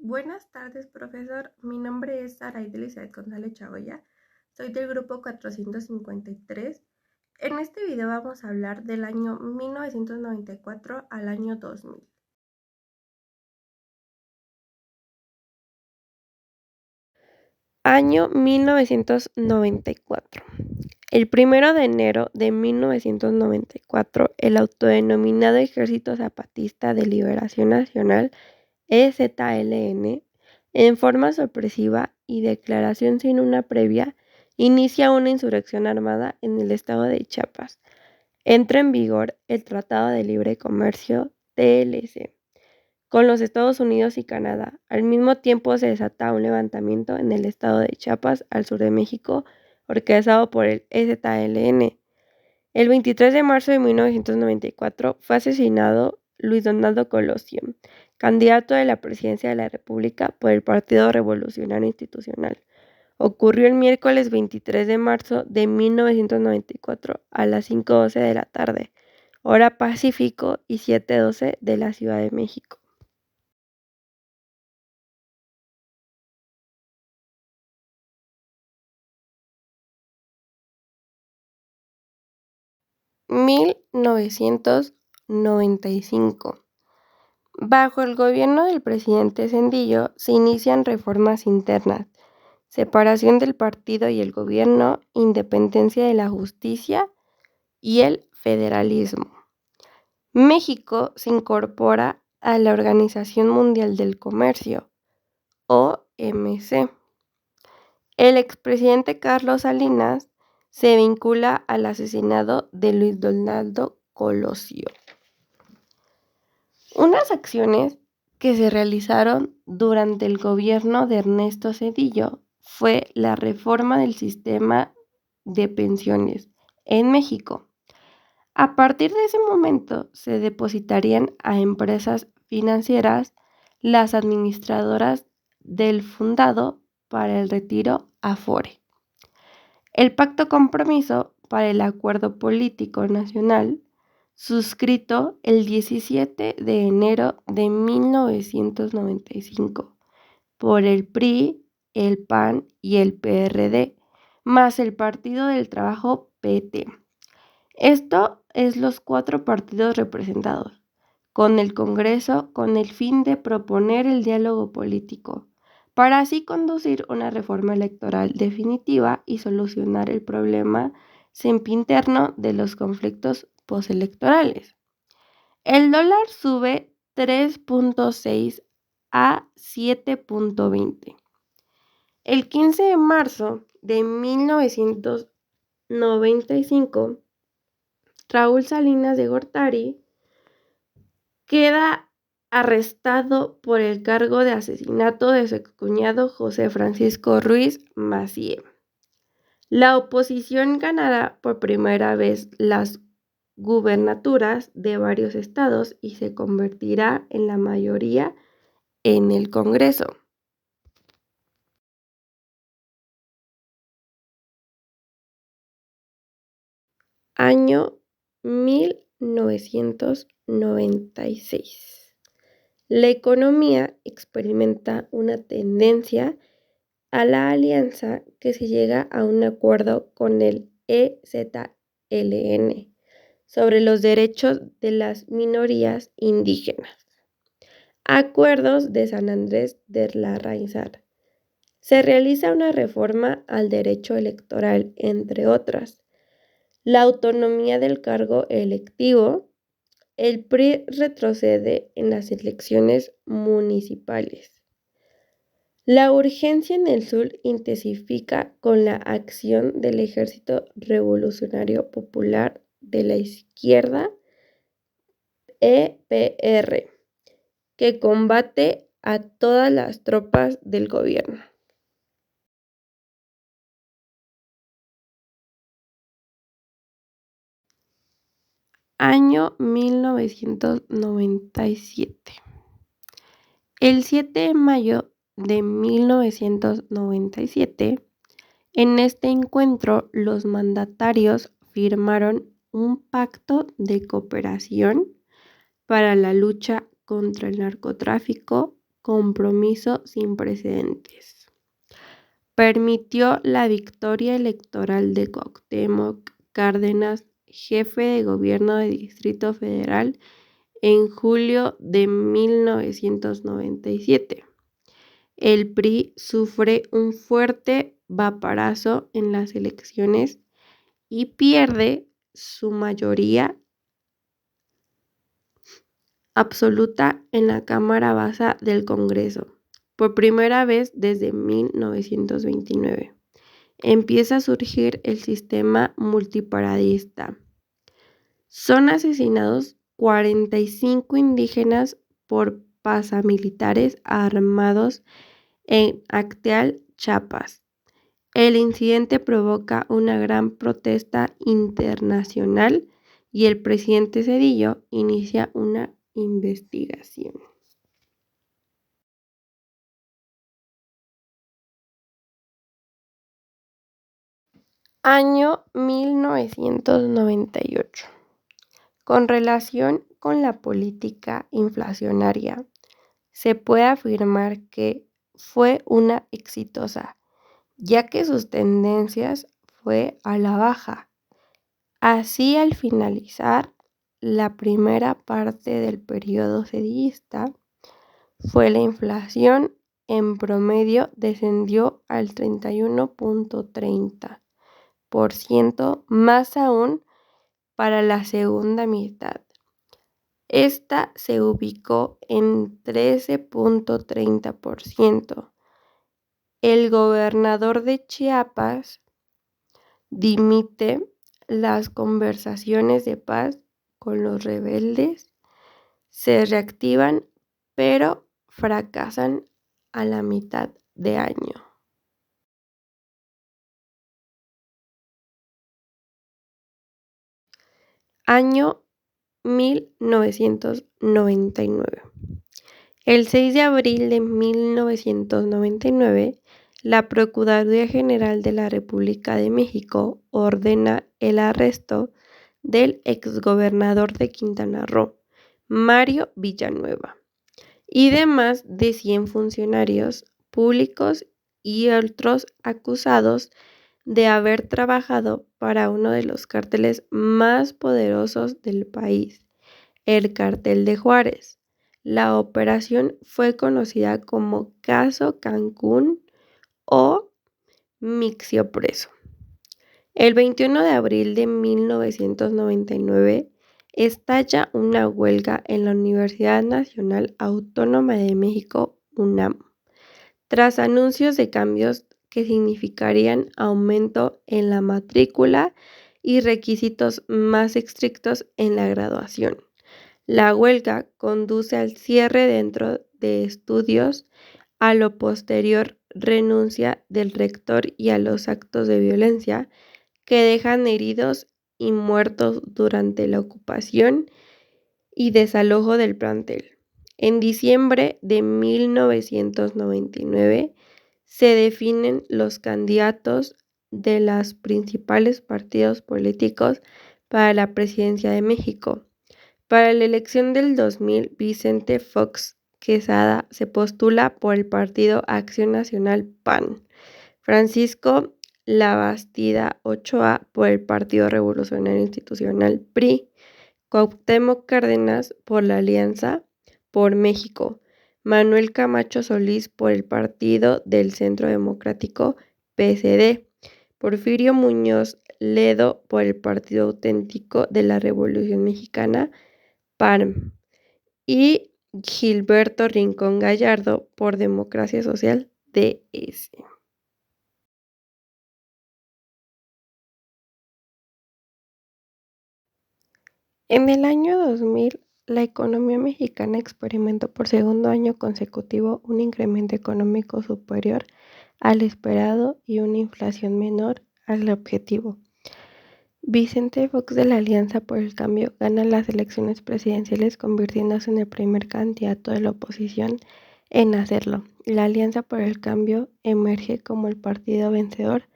Buenas tardes, profesor. Mi nombre es Araide Elizabeth González Chagoya. Soy del grupo 453. En este video vamos a hablar del año 1994 al año 2000. Año 1994. El 1 de enero de 1994, el autodenominado Ejército Zapatista de Liberación Nacional, EZLN, en forma sorpresiva y declaración sin una previa, inicia una insurrección armada en el estado de Chiapas. Entra en vigor el Tratado de Libre Comercio, TLC, con los Estados Unidos y Canadá. Al mismo tiempo se desata un levantamiento en el estado de Chiapas, al sur de México, orquestado por el EZLN. El 23 de marzo de 1994 fue asesinado Luis Donaldo Colosio, candidato a la presidencia de la República por el Partido Revolucionario Institucional. Ocurrió el miércoles 23 de marzo de 1994 a las 5:12 de la tarde, hora Pacífico, y 7:12 de la Ciudad de México. (1995) Bajo el gobierno del presidente Zendillo se inician reformas internas, separación del partido y el gobierno, independencia de la justicia y el federalismo. México se incorpora a la Organización Mundial del Comercio, OMC. El expresidente Carlos Salinas se vincula al asesinato de Luis Donaldo Colosio. Unas acciones que se realizaron durante el gobierno de Ernesto Zedillo fue la reforma del sistema de pensiones en México. A partir de ese momento se depositarían a empresas financieras las administradoras del Fundado para el Retiro Afore. El Pacto Compromiso para el Acuerdo Político Nacional, suscrito el 17 de enero de 1995 por el PRI, el PAN y el PRD, más el Partido del Trabajo PT. Esto es los 4 partidos representados con el Congreso con el fin de proponer el diálogo político, para así conducir una reforma electoral definitiva y solucionar el problema sempiterno de los conflictos postelectorales. El dólar sube 3.6 a 7.20. El 15 de marzo de 1995, Raúl Salinas de Gortari queda arrestado por el cargo de asesinato de su excuñado José Francisco Ruiz Massieu. La oposición ganará por primera vez las gubernaturas de varios estados y se convertirá en la mayoría en el Congreso. Año 1996. La economía experimenta una tendencia a la alianza que se llega a un acuerdo con el EZLN sobre los derechos de las minorías indígenas. Acuerdos de San Andrés de Larraizar. Se realiza una reforma al derecho electoral, entre otras. La autonomía del cargo electivo. El PRI retrocede en las elecciones municipales. La urgencia en el sur intensifica con la acción del Ejército Revolucionario Popular de la Izquierda, EPR, que combate a todas las tropas del gobierno. Año 1997. El 7 de mayo de 1997, en este encuentro los mandatarios firmaron un pacto de cooperación para la lucha contra el narcotráfico, compromiso sin precedentes. Permitió la victoria electoral de Cuauhtémoc Cárdenas, jefe de gobierno del Distrito Federal, en julio de 1997. El PRI sufre un fuerte vaparazo en las elecciones y pierde su mayoría absoluta en la Cámara Baja del Congreso, por primera vez desde 1929. Empieza a surgir el sistema multiparadista. Son asesinados 45 indígenas por paramilitares armados en Acteal, Chiapas. El incidente provoca una gran protesta internacional y el presidente Zedillo inicia una investigación. Año 1998. Con relación con la política inflacionaria, se puede afirmar que fue una exitosa, ya que sus tendencias fue a la baja. Así, al finalizar la primera parte del periodo zedillista, fue la inflación en promedio descendió al 31.30%, más aún para la segunda mitad. Esta se ubicó en 13.30%. El gobernador de Chiapas dimite, las conversaciones de paz con los rebeldes se reactivan, pero fracasan a la mitad de año. Año 1999. El 6 de abril de 1999, la Procuraduría General de la República de México ordena el arresto del exgobernador de Quintana Roo, Mario Villanueva, y de más de 100 funcionarios públicos y otros acusados de haber trabajado para uno de los cárteles más poderosos del país, el Cártel de Juárez. La operación fue conocida como Caso Cancún o Mixio Preso. El 21 de abril de 1999 estalla una huelga en la Universidad Nacional Autónoma de México, UNAM, tras anuncios de cambios que significarían aumento en la matrícula y requisitos más estrictos en la graduación. La huelga conduce al cierre dentro de estudios, a lo posterior renuncia del rector y a los actos de violencia que dejan heridos y muertos durante la ocupación y desalojo del plantel. En diciembre de 1999 se definen los candidatos de los principales partidos políticos para la presidencia de México. Para la elección del 2000, Vicente Fox Quesada se postula por el Partido Acción Nacional PAN, Francisco Labastida Ochoa por el Partido Revolucionario Institucional PRI, Cuauhtémoc Cárdenas por la Alianza por México, Manuel Camacho Solís por el Partido del Centro Democrático PSD, Porfirio Muñoz Ledo por el Partido Auténtico de la Revolución Mexicana, PARM, y Gilberto Rincón Gallardo por Democracia Social, DS. En el año 2000, la economía mexicana experimentó por segundo año consecutivo un incremento económico superior al esperado y una inflación menor al objetivo. Vicente Fox de la Alianza por el Cambio gana las elecciones presidenciales, convirtiéndose en el primer candidato de la oposición en hacerlo. La Alianza por el Cambio emerge como el partido vencedor,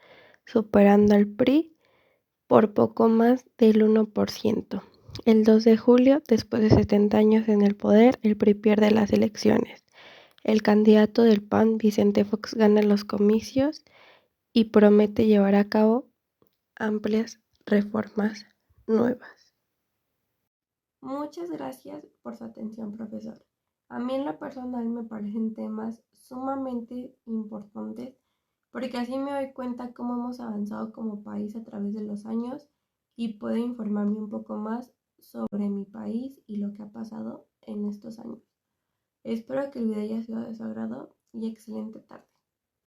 superando al PRI por poco más del 1%. El 2 de julio, después de 70 años en el poder, el PRI pierde las elecciones. El candidato del PAN, Vicente Fox, gana los comicios y promete llevar a cabo amplias reformas nuevas. Muchas gracias por su atención, profesor. A mí en lo personal me parecen temas sumamente importantes porque así me doy cuenta cómo hemos avanzado como país a través de los años y puedo informarme un poco más sobre mi país y lo que ha pasado en estos años. Espero que el video haya sido de su agrado y excelente tarde.